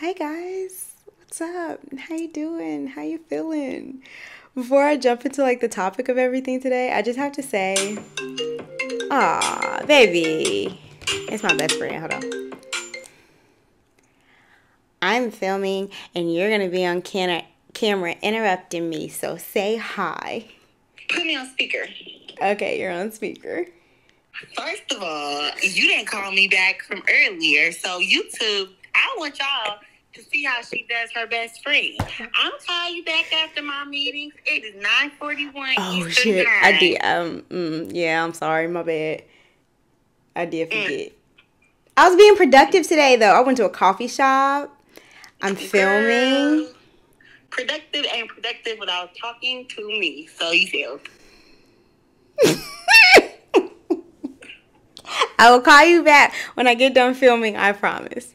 Hi guys, what's up? How you doing? How you feeling? Before I jump into like the topic of everything today, I just have to say, aw, baby, it's my best friend. Hold on. I'm filming and you're gonna be on camera interrupting me, so say hi. Put me on speaker. Okay, you're on speaker. First of all, you didn't call me back from earlier, so YouTube, I want y'all to see how she does her best friend. I'm calling you back after my meetings. It is 9:41. Oh Eastern shit, time. I did. Yeah, I'm sorry, my bad. I did forget. I was being productive today, though. I went to a coffee shop. I'm filming. Girl, productive and productive without talking to me. So you feel. I will call you back when I get done filming, I promise.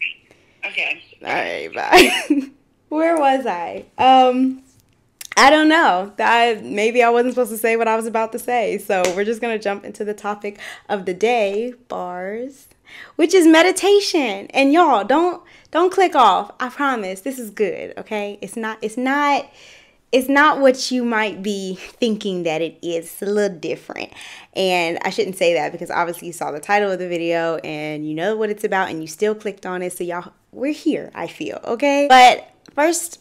Okay. All right, bye. Where was I? I don't know. Maybe I wasn't supposed to say what I was about to say. So we're just going to jump into the topic of the day, bars, which is meditation. And y'all, don't click off. I promise. This is good, okay? It's not what you might be thinking that it is. It's a little different. And I shouldn't say that because obviously you saw the title of the video and you know what it's about and you still clicked on it. So y'all, we're here, I feel, okay? But first,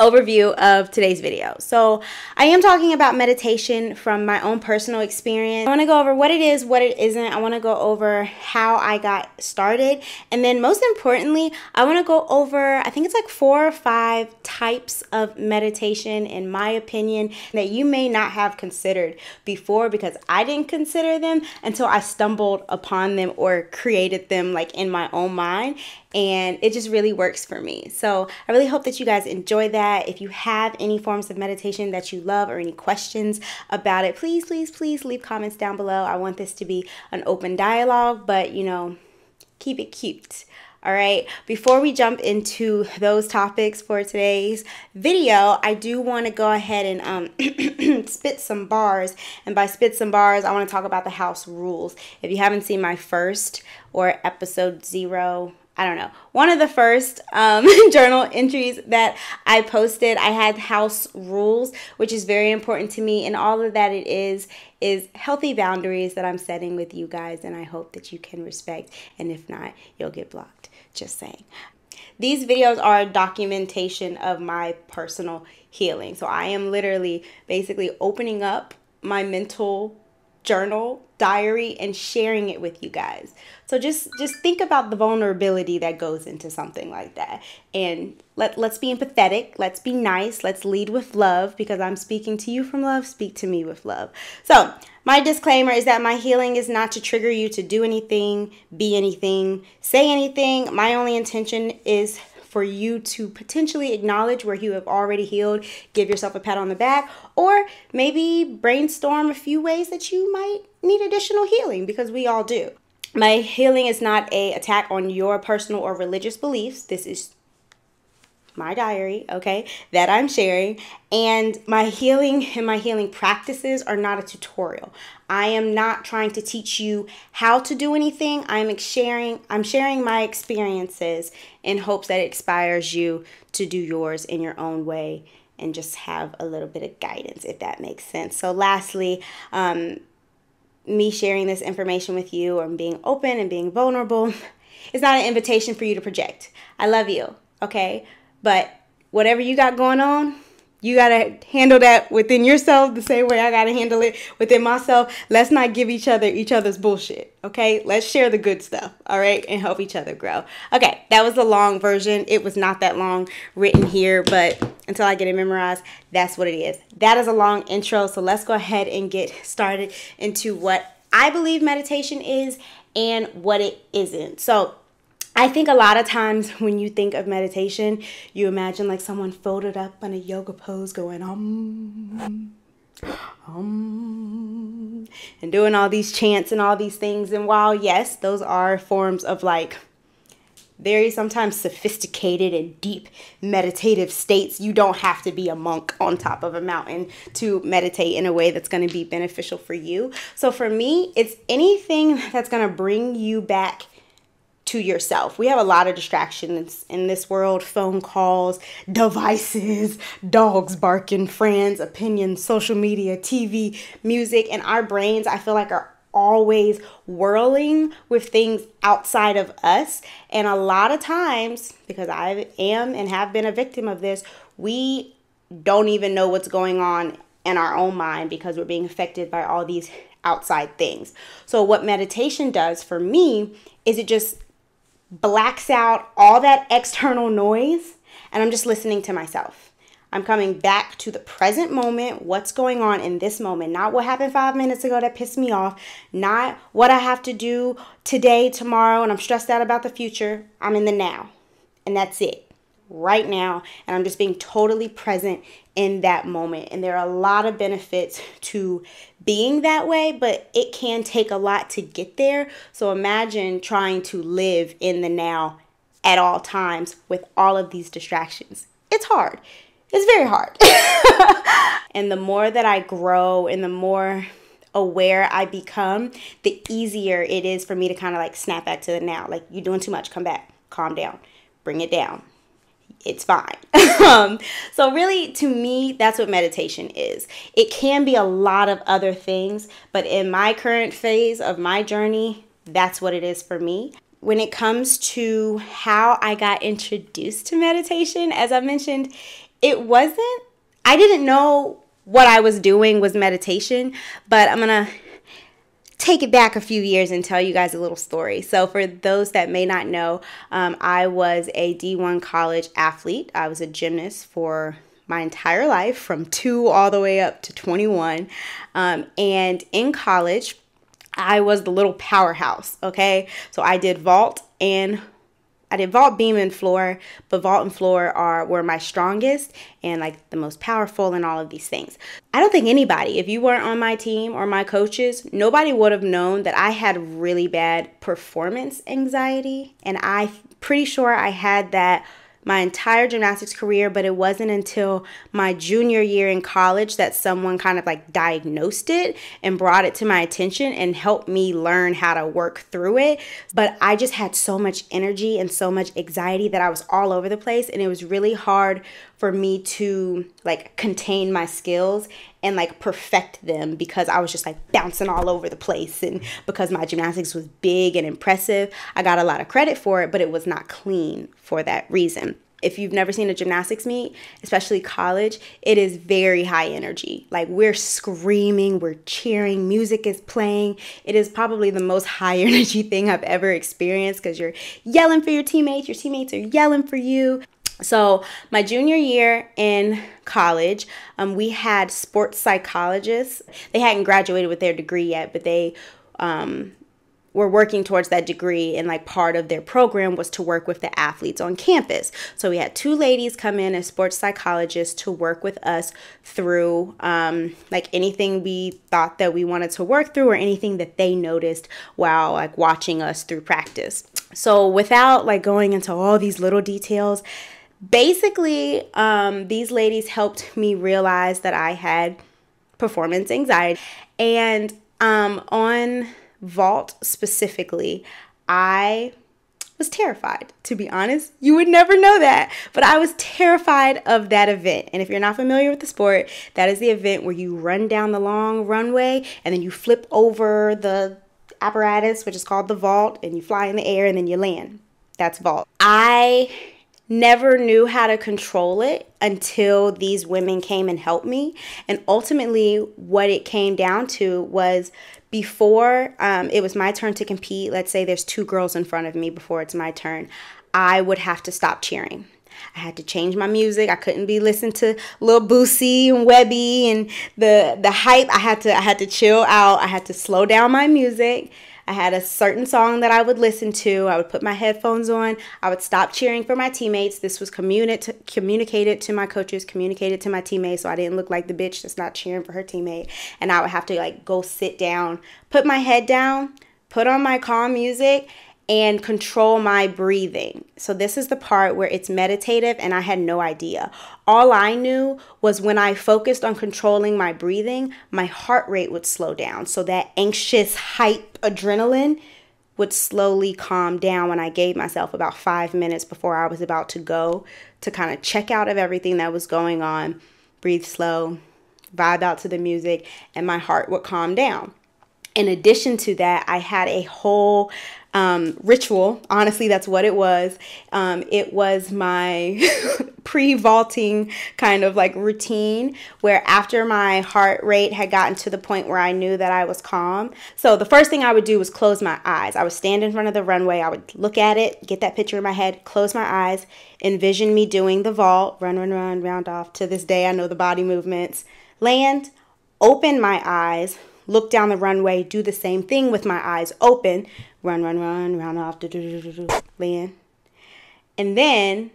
overview of today's video. So I am talking about meditation from my own personal experience. I want to go over what it is, what it isn't. I want to go over how I got started. And then most importantly, I want to go over, I think it's like 4 or 5 types of meditation, in my opinion, that you may not have considered before, because I didn't consider them until I stumbled upon them or created them like in my own mind. And it just really works for me. So I really hope that you guys enjoy that. If you have any forms of meditation that you love or any questions about it, please leave comments down below. I want this to be an open dialogue, but you know, keep it cute. All right, before we jump into those topics for today's video, I do want to go ahead and spit some bars. And by spit some bars, I want to talk about the house rules. If you haven't seen my first or episode 0, I don't know, one of the first journal entries that I posted, I had house rules, which is very important to me. And all of that it is healthy boundaries that I'm setting with you guys. And I hope that you can respect. And if not, you'll get blocked. Just saying. These videos are a documentation of my personal healing. So I am literally basically opening up my mental journal, diary, and sharing it with you guys. So just think about the vulnerability that goes into something like that. And let's be empathetic. Let's be nice. Let's lead with love, because I'm speaking to you from love. Speak to me with love. So my disclaimer is that my healing is not to trigger you to do anything, be anything, say anything. My only intention is for you to potentially acknowledge where you have already healed, give yourself a pat on the back, or maybe brainstorm a few ways that you might need additional healing, because we all do. My healing is not an attack on your personal or religious beliefs. This is my diary, okay, that I'm sharing. And my healing and my healing practices are not a tutorial. I am not trying to teach you how to do anything. I'm sharing my experiences in hopes that it inspires you to do yours in your own way and just have a little bit of guidance, if that makes sense. So lastly, me sharing this information with you or being open and being vulnerable is not an invitation for you to project. I love you, okay? But whatever you got going on, you got to handle that within yourself the same way I got to handle it within myself. Let's not give each other's bullshit, okay? Let's share the good stuff, all right? And help each other grow. Okay, that was the long version. It was not that long written here, but until I get it memorized, that's what it is. That is a long intro, so let's go ahead and get started into what I believe meditation is and what it isn't. So I think a lot of times when you think of meditation, you imagine like someone folded up in a yoga pose going and doing all these chants and all these things. And while yes, those are forms of like very sometimes sophisticated and deep meditative states, you don't have to be a monk on top of a mountain to meditate in a way that's going to be beneficial for you. So for me, it's anything that's going to bring you back to yourself. We have a lot of distractions in this world: phone calls, devices, dogs barking, friends, opinions, social media, TV, music, and our brains, I feel like, are always whirling with things outside of us. And a lot of times, because I am and have been a victim of this, we don't even know what's going on in our own mind because we're being affected by all these outside things. So what meditation does for me is it just blacks out all that external noise, and I'm just listening to myself. I'm coming back to the present moment, what's going on in this moment, not what happened 5 minutes ago that pissed me off, not what I have to do today, tomorrow, and I'm stressed out about the future. I'm in the now, and that's it, right now, and I'm just being totally present in that moment. And there are a lot of benefits to being that way, but it can take a lot to get there. So imagine trying to live in the now at all times with all of these distractions. It's hard. It's very hard. And the more that I grow and the more aware I become, the easier it is for me to kind of like snap back to the now. Like, you're doing too much. Come back. Calm down. Bring it down. It's fine. So really, to me, that's what meditation is. It can be a lot of other things, but in my current phase of my journey, that's what it is for me. When it comes to how I got introduced to meditation, as I mentioned, I didn't know what I was doing was meditation, but I'm going to take it back a few years and tell you guys a little story. So for those that may not know, I was a D1 college athlete. I was a gymnast for my entire life, from 2 all the way up to 21. And in college, I was the little powerhouse, okay? So I did vault, beam, and floor, but vault and floor were my strongest and like the most powerful and all of these things. I don't think anybody, if you weren't on my team or my coaches, nobody would have known that I had really bad performance anxiety. And I'm pretty sure I had that my entire gymnastics career, but it wasn't until my junior year in college that someone kind of like diagnosed it and brought it to my attention and helped me learn how to work through it. But I just had so much energy and so much anxiety that I was all over the place, and it was really hard for me to like contain my skills and like perfect them because I was just like bouncing all over the place. And because my gymnastics was big and impressive, I got a lot of credit for it, but it was not clean for that reason. If you've never seen a gymnastics meet, especially college, it is very high energy. Like, we're screaming, we're cheering, music is playing. It is probably the most high energy thing I've ever experienced because you're yelling for your teammates are yelling for you. So my junior year in college, we had sports psychologists. They hadn't graduated with their degree yet, but they were working towards that degree, and like part of their program was to work with the athletes on campus. So we had 2 ladies come in as sports psychologists to work with us through like anything we thought that we wanted to work through or anything that they noticed while like watching us through practice. So without like going into all these little details, basically, these ladies helped me realize that I had performance anxiety. And on vault specifically, I was terrified, to be honest. You would never know that, but I was terrified of that event. And if you're not familiar with the sport, that is the event where you run down the long runway and then you flip over the apparatus, which is called the vault, and you fly in the air and then you land. That's vault. I never knew how to control it until these women came and helped me. And ultimately, what it came down to was before it was my turn to compete, let's say there's 2 girls in front of me before it's my turn, I would have to stop cheering. I had to change my music. I couldn't be listening to Lil Boosie and Webby and the hype. I had to chill out. I had to slow down my music. I had a certain song that I would listen to. I would put my headphones on. I would stop cheering for my teammates. This was communicated to my coaches, communicated to my teammates, so I didn't look like the bitch that's not cheering for her teammate. And I would have to like go sit down, put my head down, put on my calm music, and control my breathing. So this is the part where it's meditative, and I had no idea. All I knew was when I focused on controlling my breathing, my heart rate would slow down. So that anxious, hype adrenaline would slowly calm down when I gave myself about 5 minutes before I was about to go, to kind of check out of everything that was going on, breathe slow, vibe out to the music, and my heart would calm down. In addition to that, I had a whole ritual. Honestly, that's what it was. It was my pre-vaulting kind of like routine, where after my heart rate had gotten to the point where I knew that I was calm. So the first thing I would do was close my eyes. I would stand in front of the runway. I would look at it, get that picture in my head, close my eyes, envision me doing the vault, run, run, run, round off. To this day, I know the body movements. Land, open my eyes, look down the runway, do the same thing with my eyes open, run, run, run, round off, land. And then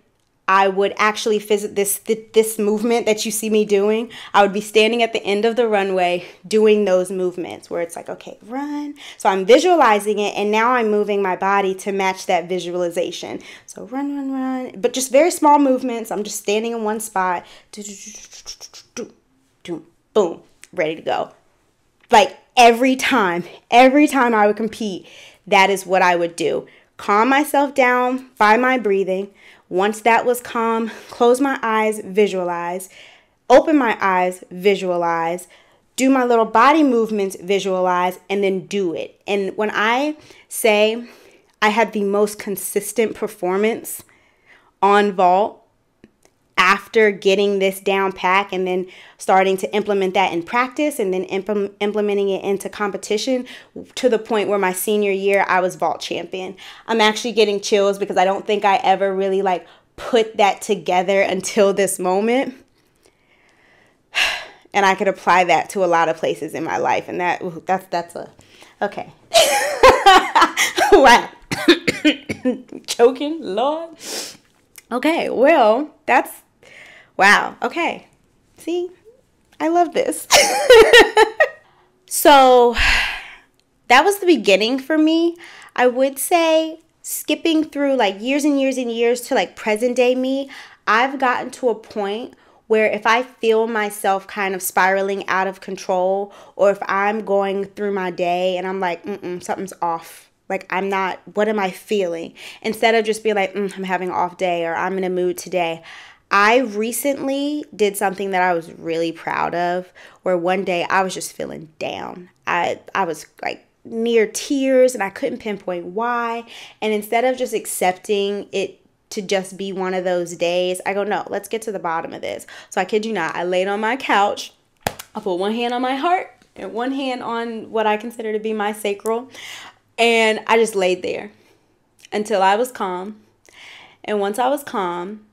I would actually visit this movement that you see me doing. I would be standing at the end of the runway doing those movements where it's like, okay, run. So I'm visualizing it, and now I'm moving my body to match that visualization. So run, run, run, but just very small movements. I'm just standing in one spot, boom, ready to go. Like every time I would compete, that is what I would do. Calm myself down by my breathing. Once that was calm, close my eyes, visualize. Open my eyes, visualize. Do my little body movements, visualize, and then do it. And when I say I had the most consistent performance on vault, after getting this down pack and then starting to implement that in practice and then implementing it into competition, to the point where my senior year I was vault champion. I'm actually getting chills because I don't think I ever really like put that together until this moment. And I could apply that to a lot of places in my life, and that's okay. Wow. Choking, Lord. Okay, well, wow. Okay. See, I love this. So that was the beginning for me. I would say skipping through like years and years and years to like present day me, I've gotten to a point where if I feel myself kind of spiraling out of control, or if I'm going through my day and I'm like, something's off. Like, I'm not, what am I feeling? Instead of just being like, I'm having an off day, or I'm in a mood today. I recently did something that I was really proud of, where one day I was just feeling down. I was like near tears and I couldn't pinpoint why. And instead of just accepting it to just be one of those days, I go, no, let's get to the bottom of this. So I kid you not, I laid on my couch. I put one hand on my heart and one hand on what I consider to be my sacral. And I just laid there until I was calm. And once I was calm,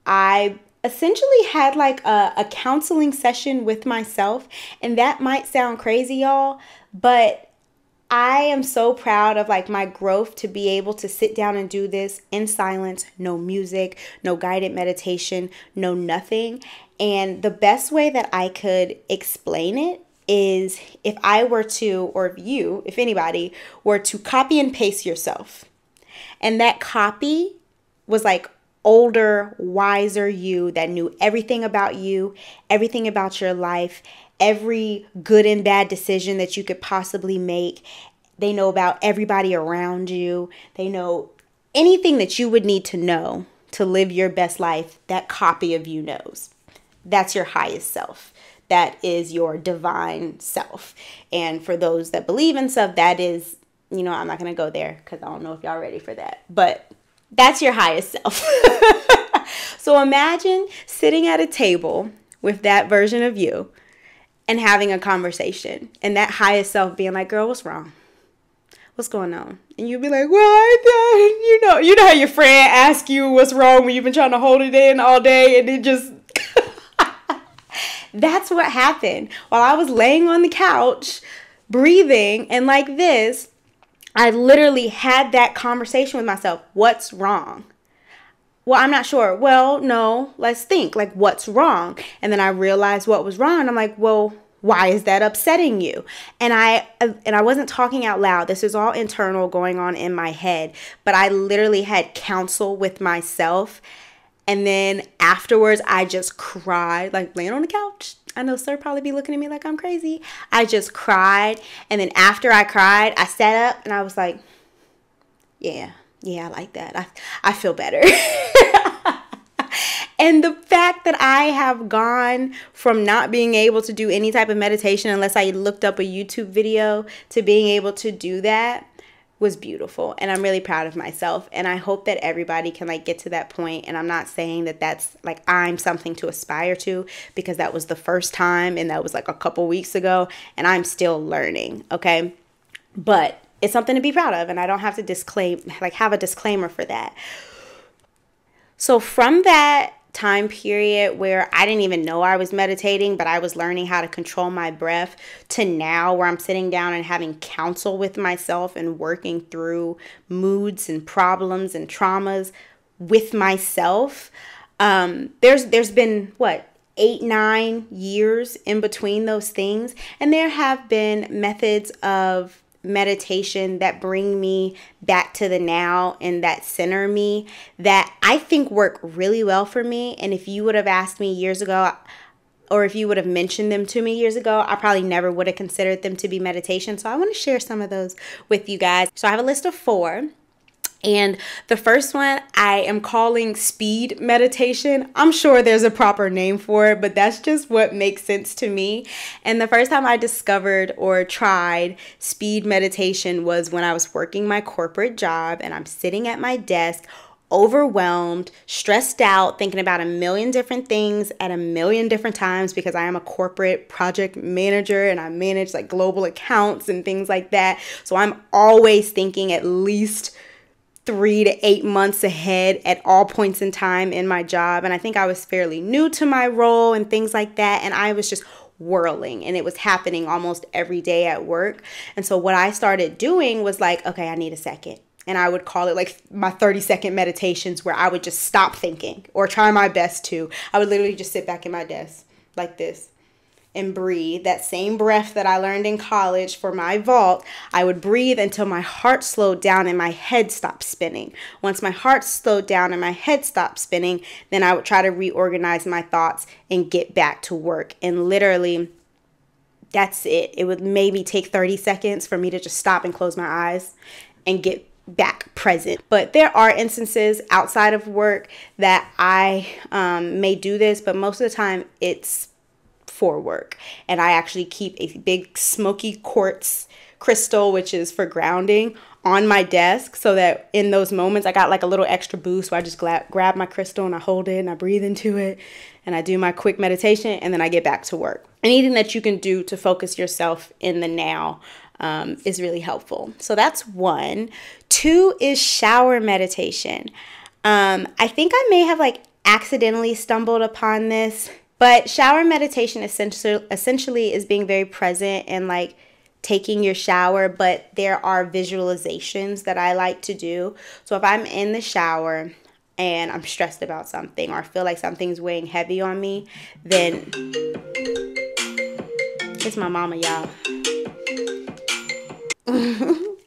I essentially had like a counseling session with myself. And that might sound crazy, y'all, but I am so proud of like my growth to be able to sit down and do this in silence, no music, no guided meditation, no nothing. And the best way that I could explain it is if I were to, or if you, if anybody were to copy and paste yourself, and that copy was like older, wiser you that knew everything about you, everything about your life, every good and bad decision that you could possibly make. They know about everybody around you. They know anything that you would need to know to live your best life. That copy of you knows. That's your highest self. That is your divine self. And for those that believe in stuff, that is, I'm not going to go there because I don't know if y'all ready for that. But that's your highest self. So imagine sitting at a table with that version of you and having a conversation, and that highest self being like, girl, what's wrong? What's going on? And you'd be like, well, you know how your friend asks you what's wrong when you've been trying to hold it in all day, and it just... That's what happened. While I was laying on the couch, breathing, and like this, I literally had that conversation with myself. What's wrong? Well, I'm not sure. Well, no, let's think. Like, what's wrong? And then I realized what was wrong. And I'm like, well, why is that upsetting you? And I wasn't talking out loud. This is all internal going on in my head. But I literally had counsel with myself. And then afterwards, I just cried, like laying on the couch. I know sir probably be looking at me like I'm crazy. I just cried. And then after I cried, I sat up and I was like, Yeah. Yeah, I like that. I feel better. And the fact that I have gone from not being able to do any type of meditation unless I looked up a YouTube video to being able to do that was beautiful. And I'm really proud of myself. And I hope that everybody can like get to that point. And I'm not saying that that's like I'm something to aspire to, because that was the first time and that was like a couple weeks ago and I'm still learning. Okay. But it's something to be proud of. And I don't have to have a disclaimer for that. So from that time period where I didn't even know I was meditating, but I was learning how to control my breath, to now where I'm sitting down and having counsel with myself and working through moods and problems and traumas with myself. There's been 8-9 years in between those things. And there have been methods of meditation that bring me back to the now and that center me that I think work really well for me. And if you would have asked me years ago, or if you would have mentioned them to me years ago, I probably never would have considered them to be meditation. So I want to share some of those with you guys. So I have a list of 4. And the first one I am calling speed meditation. I'm sure there's a proper name for it, but that's just what makes sense to me. And the first time I discovered or tried speed meditation was when I was working my corporate job and I'm sitting at my desk, overwhelmed, stressed out, thinking about a million different things at a million different times because I am a corporate project manager and I manage like global accounts and things like that. So I'm always thinking at least 3 to 8 months ahead at all points in time in my job. And I think I was fairly new to my role and things like that. And I was just whirling and it was happening almost every day at work. And so what I started doing was like, okay, I need a second. And I would call it like my 30-second meditations where I would just stop thinking or try my best to. I would literally just sit back in my desk like this and breathe. That same breath that I learned in college for my vault, I would breathe until my heart slowed down and my head stopped spinning. Once my heart slowed down and my head stopped spinning, then I would try to reorganize my thoughts and get back to work. And literally, that's it. It would maybe take 30 seconds for me to just stop and close my eyes and get back present. But there are instances outside of work that I may do this, but most of the time it's for work. And I actually keep a big smoky quartz crystal, which is for grounding, on my desk so that in those moments I got like a little extra boost. So I just grab my crystal and I hold it and I breathe into it and I do my quick meditation and then I get back to work. Anything that you can do to focus yourself in the now is really helpful. So that's 1. 2 is shower meditation. I think I may have like accidentally stumbled upon this. But shower meditation essentially is being very present and like taking your shower, but there are visualizations that I like to do. So if I'm in the shower and I'm stressed about something or I feel like something's weighing heavy on me, then it's my mama, y'all.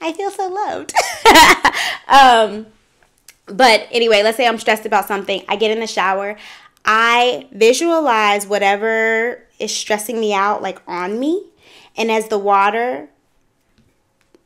I feel so loved. But anyway, let's say I'm stressed about something. I get in the shower. I visualize whatever is stressing me out like on me. And as the water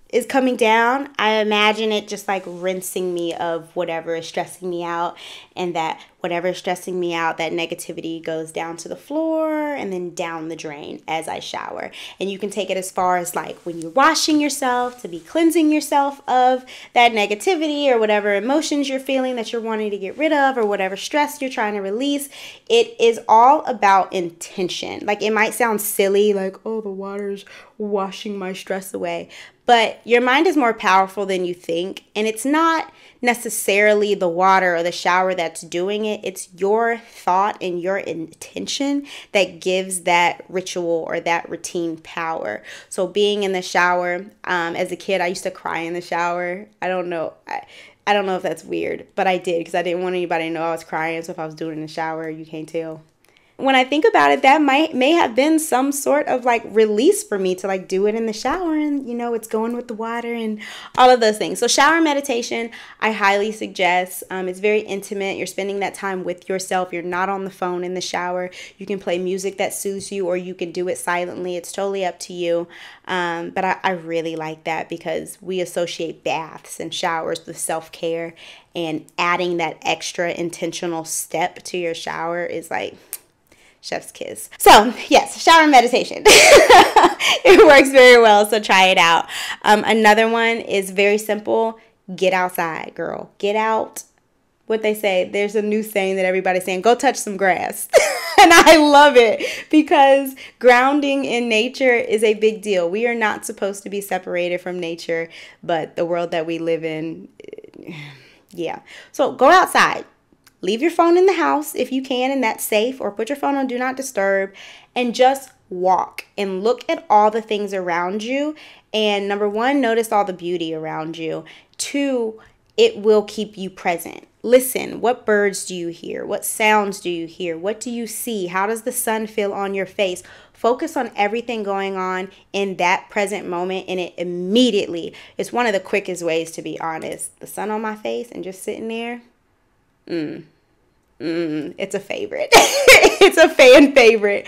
is coming down, I imagine it just like rinsing me of whatever is stressing me out, and that whatever is stressing me out, that negativity goes down to the floor and then down the drain as I shower. And you can take it as far as like when you're washing yourself, to be cleansing yourself of that negativity or whatever emotions you're feeling that you're wanting to get rid of or whatever stress you're trying to release. It is all about intention. Like it might sound silly, like, oh, the water's washing my stress away. But your mind is more powerful than you think. And it's not necessarily the water or the shower that's doing it. It's your thought and your intention that gives that ritual or that routine power. So being in the shower, as a kid, I used to cry in the shower. I don't know. I don't know if that's weird, but I did because I didn't want anybody to know I was crying. So if I was doing it in the shower, you can't tell. when I think about it, that may have been some sort of like release for me to like do it in the shower, and you know, it's going with the water and all of those things. So shower meditation, I highly suggest. It's very intimate. You're spending that time with yourself. You're not on the phone in the shower. You can play music that soothes you, or you can do it silently. It's totally up to you. But I really like that because we associate baths and showers with self-care, and adding that extra intentional step to your shower is like chef's kiss. So yes, shower meditation. It works very well, so try it out. Another one is very simple. Get outside, girl. Get out. What they say, there's a new saying that everybody's saying, go touch some grass. And I love it because grounding in nature is a big deal. We are not supposed to be separated from nature, but the world that we live in, yeah. So go outside. Leave your phone in the house if you can, and that's safe, or put your phone on do not disturb, and just walk and look at all the things around you. And number one, notice all the beauty around you. Two, it will keep you present. Listen, what birds do you hear? What sounds do you hear? What do you see? How does the sun feel on your face? Focus on everything going on in that present moment, and it immediately is one of the quickest ways, to be honest. The sun on my face and just sitting there, it's a favorite. It's a fan favorite.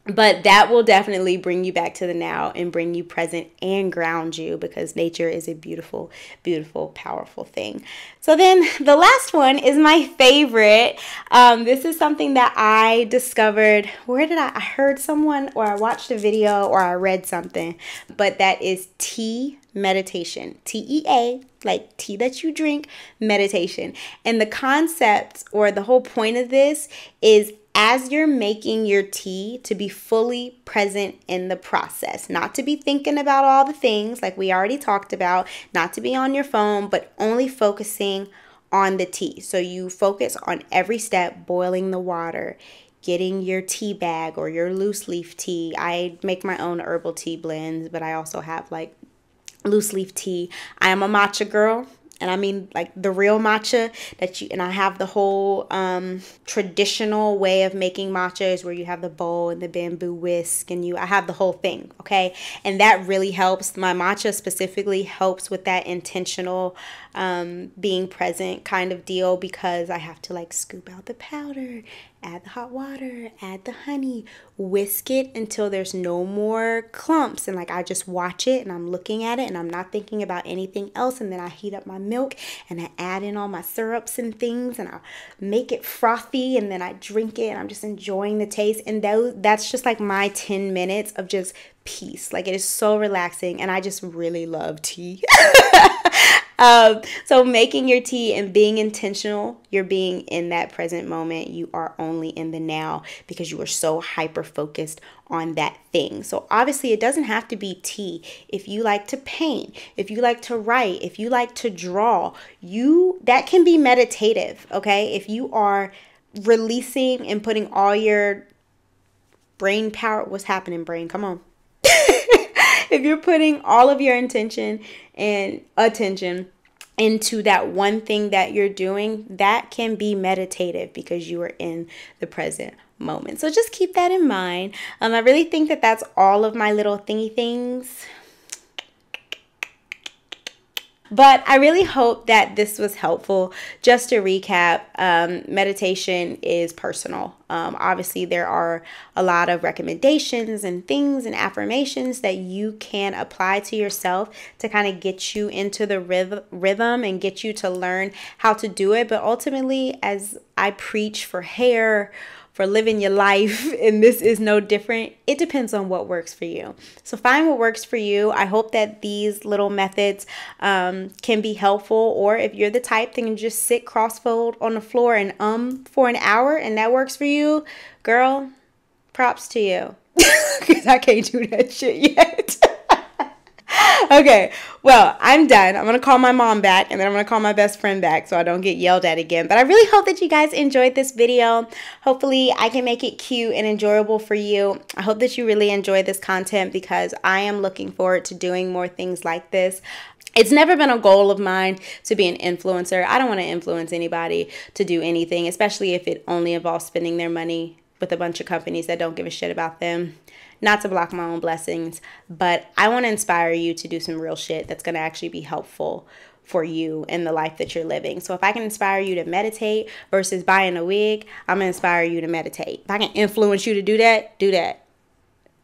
But that will definitely bring you back to the now and bring you present and ground you, because nature is a beautiful, beautiful, powerful thing. So then the last one is my favorite. This is something that I discovered. Where did I heard someone, or I watched a video, or I read something, but that is tea meditation. TEA, like tea that you drink, meditation. And the concept, or the whole point of this, is as you're making your tea, to be fully present in the process, not to be thinking about all the things like we already talked about, not to be on your phone, but only focusing on the tea. So you focus on every step: boiling the water, getting your tea bag or your loose leaf tea. I make my own herbal tea blends, but I also have like loose leaf tea. I am a matcha girl. And I mean like the real matcha and I have the whole traditional way of making matcha, is where you have the bowl and the bamboo whisk, and I have the whole thing, okay? And that really helps. My matcha specifically helps with that intentional being present kind of deal, because I have to like scoop out the powder, add the hot water, add the honey, whisk it until there's no more clumps, and like I just watch it and I'm looking at it and I'm not thinking about anything else. And then I heat up my milk and I add in all my syrups and things, and I make it frothy, and then I drink it, and I'm just enjoying the taste. And that's just like my 10 minutes of just peace. Like, it is so relaxing, and I just really love tea. So making your tea and being intentional, you're being in that present moment. You are only in the now, because you are so hyper focused on that thing. So obviously it doesn't have to be tea. If you like to paint, if you like to write, if you like to draw, that can be meditative, okay? If you are releasing and putting all your brain power, what's happening, brain? Come on. If you're putting all of your intention and attention into that one thing that you're doing, that can be meditative, because you are in the present moment. So just keep that in mind. I really think that that's all of my little thingy things. But I really hope that this was helpful. Just to recap, meditation is personal. Obviously, there are a lot of recommendations and things and affirmations that you can apply to yourself to kind of get you into the rhythm and get you to learn how to do it. But ultimately, as I preach for hair, for living your life, and this is no different, it depends on what works for you. So find what works for you. I hope that these little methods can be helpful, or if you're the type that can just sit cross-fold on the floor and for an hour and that works for you, girl, props to you, because I can't do that shit yet. Okay, well, I'm done. I'm going to call my mom back, and then I'm going to call my best friend back so I don't get yelled at again. But I really hope that you guys enjoyed this video. Hopefully, I can make it cute and enjoyable for you. I hope that you really enjoy this content, because I am looking forward to doing more things like this. It's never been a goal of mine to be an influencer. I don't want to influence anybody to do anything, especially if it only involves spending their money with a bunch of companies that don't give a shit about them. Not to block my own blessings, but I want to inspire you to do some real shit that's going to actually be helpful for you in the life that you're living. So if I can inspire you to meditate versus buying a wig, I'm going to inspire you to meditate. If I can influence you to do that, do that.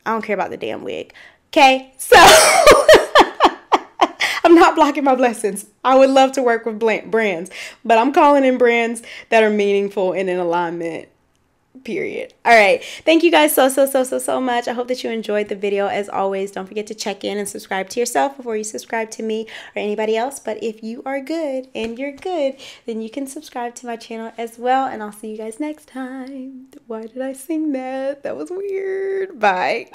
I don't care about the damn wig. Okay, so I'm not blocking my blessings. I would love to work with brands, but I'm calling in brands that are meaningful and in alignment. Period. All right. Thank you guys so much. I hope that you enjoyed the video. As always, don't forget to check in and subscribe to yourself before you subscribe to me or anybody else. But if you are good and you're good, then you can subscribe to my channel as well. And I'll see you guys next time. Why did I sing that? That was weird. Bye.